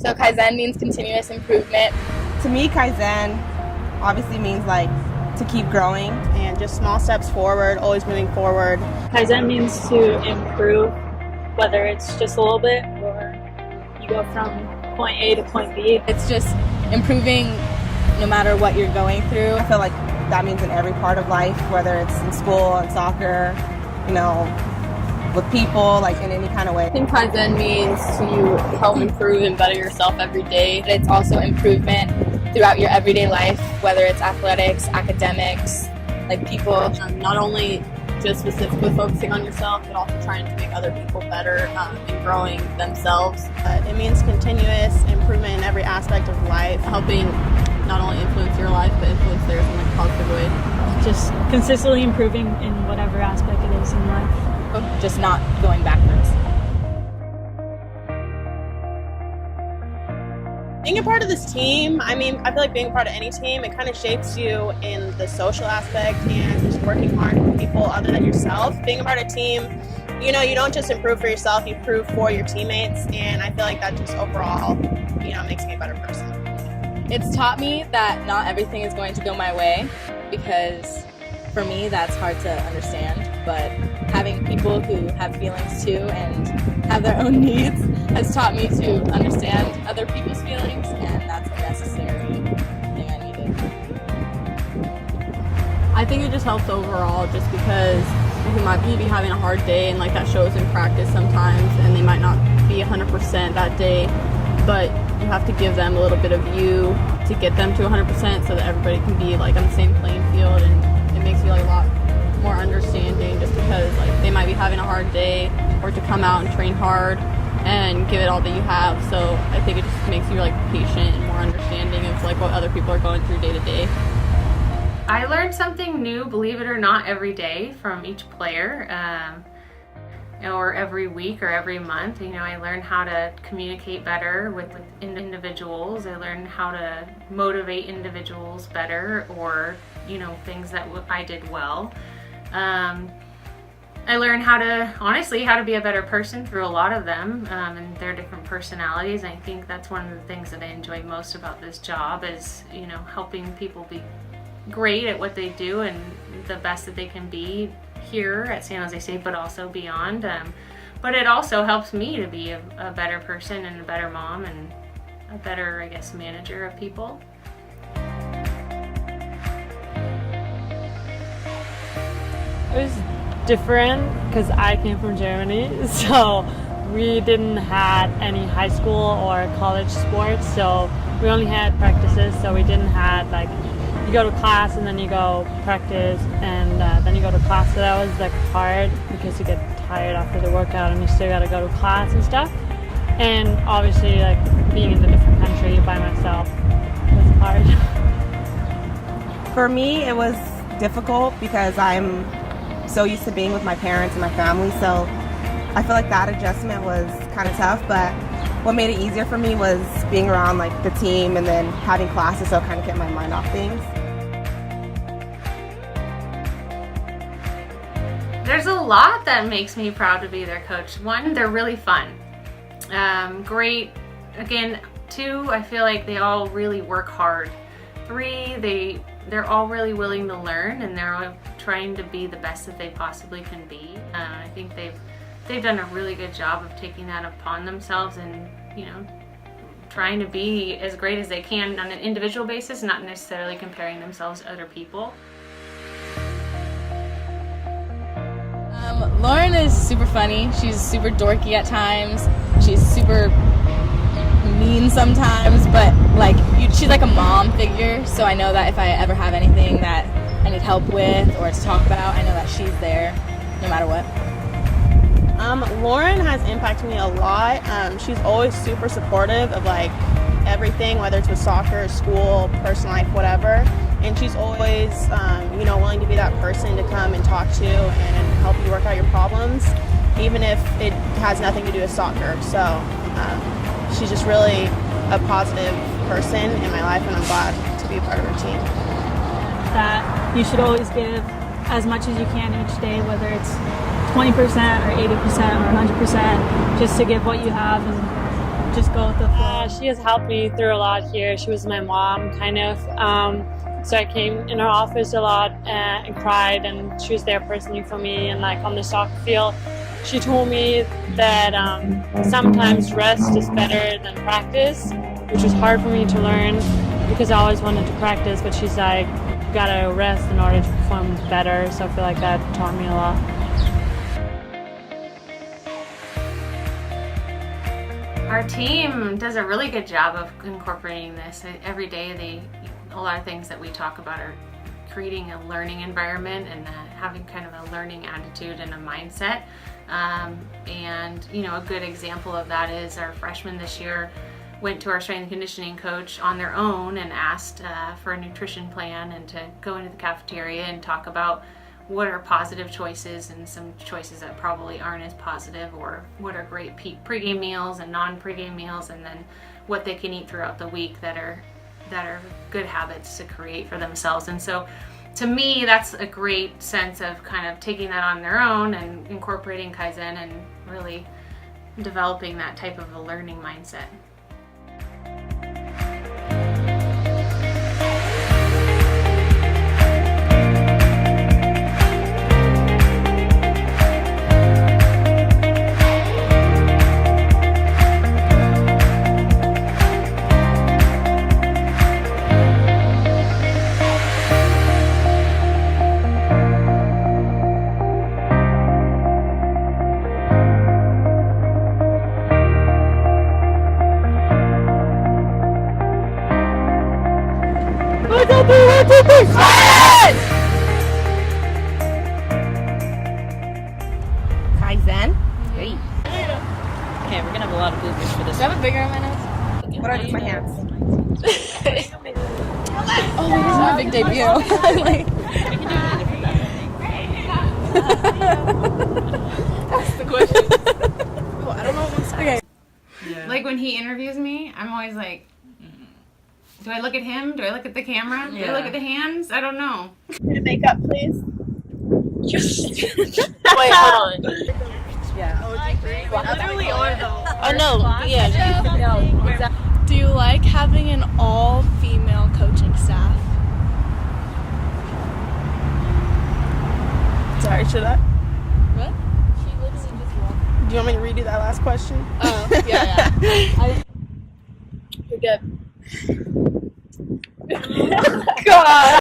So Kaizen means continuous improvement. To me, Kaizen obviously means like to keep growing and just small steps forward, always moving forward. Kaizen means to improve, whether it's just a little bit or you go from point A to point B. It's just improving no matter what you're going through. I feel like that means in every part of life, whether it's in school, in soccer, you know, with people, like in any kind of way. I think Kaizen means to help improve and better yourself every day. But it's also improvement throughout your everyday life, whether it's athletics, academics, like people. Not only just specifically focusing on yourself, but also trying to make other people better and growing themselves. It means continuous improvement in every aspect of life, Helping not only influence your life, but influence theirs in a positive way. Just consistently improving in whatever aspect it is in life. Just not going backwards. Being a part of this team, I feel like being a part of any team, it kind of shapes you in the social aspect and just working hard for people other than yourself. Being a part of a team, you know, you don't just improve for yourself, you improve for your teammates, and I feel like that just overall, you know, makes me a better person. It's taught me that not everything is going to go my way, because for me that's hard to understand, but having people who have feelings too and have their own needs has taught me to understand other people's feelings, and that's a necessary thing I needed. I think it just helps overall, just because you might be having a hard day, and like that shows in practice sometimes, and they might not be 100% that day, but you have to give them a little bit of you to get them to 100% so that everybody can be like on the same playing field, and it makes you like a lot more understanding, just because like they might be having a hard day, or to come out and train hard and give it all that you have. So I think it just makes you like patient and more understanding of like what other people are going through day to day. I learned something new, believe it or not, every day from each player, or every week or every month. You know, I learned how to communicate better with individuals. I learned how to motivate individuals better, or, you know, things that I did well. I learned how to be a better person through a lot of them, and their different personalities. I think that's one of the things that I enjoy most about this job is, you know, helping people be great at what they do and the best that they can be here at San Jose State, but also beyond. But it also helps me to be a better person and a better mom and a better, I guess, manager of people. It was different because I came from Germany, so we didn't have any high school or college sports, so we only had practices, so we didn't have like you go to class and then you go practice and then you go to class. So that was like hard because you get tired after the workout and you still got to go to class and stuff. And obviously, like being in a different country by myself was hard. For me, it was difficult because I'm so used to being with my parents and my family, so I feel like that adjustment was kind of tough, but what made it easier for me was being around like the team and then having classes, so kind of get my mind off things. There's a lot that makes me proud to be their coach. One, they're really fun. Great. Again, two, I feel like they all really work hard. Three, they're all really willing to learn, and they're all trying to be the best that they possibly can be. I think they've done a really good job of taking that upon themselves and, you know, trying to be as great as they can on an individual basis, not necessarily comparing themselves to other people. Lauren is super funny. She's super dorky at times. She's super mean sometimes, but like she's like a mom figure, so I know that if I ever have anything that I need help with or to talk about, I know that she's there no matter what. Lauren has impacted me a lot. She's always super supportive of like everything, whether it's with soccer, school, personal life, whatever. And she's always, you know, willing to be that person to come and talk to and help you work out your problems, even if it has nothing to do with soccer. So she's just really a positive person in my life, and I'm glad to be a part of her team. That you should always give as much as you can each day, whether it's 20% or 80% or 100%, just to give what you have and just go with the flow? She has helped me through a lot here. She was my mom, kind of. So I came in her office a lot and cried, and she was there personally for me. And like on the soccer field, she told me that sometimes rest is better than practice, which was hard for me to learn because I always wanted to practice. But she's like, you gotta rest in order to perform better. So I feel like that taught me a lot. Our team does a really good job of incorporating this. Every day, a lot of things that we talk about are creating a learning environment and having kind of a learning attitude and a mindset. And you know, a good example of that is our freshmen this year went to our strength and conditioning coach on their own and asked for a nutrition plan and to go into the cafeteria and talk about what are positive choices and some choices that probably aren't as positive, or what are great pregame meals and non-pregame meals, and then what they can eat throughout the week that are good habits to create for themselves. And so to me, that's a great sense of kind of taking that on their own and incorporating Kaizen and really developing that type of a learning mindset. Kaizen. Okay, we're gonna have a lot of bloopers for this. Do I have a bigger on my nose? What are these, my hands? Oh, this is my big debut. I'm like, that's the question. Oh, I don't know what's okay. Yeah. Like when he interviews me, I'm always like, do I look at him? Do I look at the camera? Do I look at the hands? I don't know. Makeup, please. Wait, hold on. Literally on the. Oh no, yeah. Do you like having an all-female coaching staff? Sorry, should I? What? Do you want me to redo that last question? Oh, yeah. You're good. God.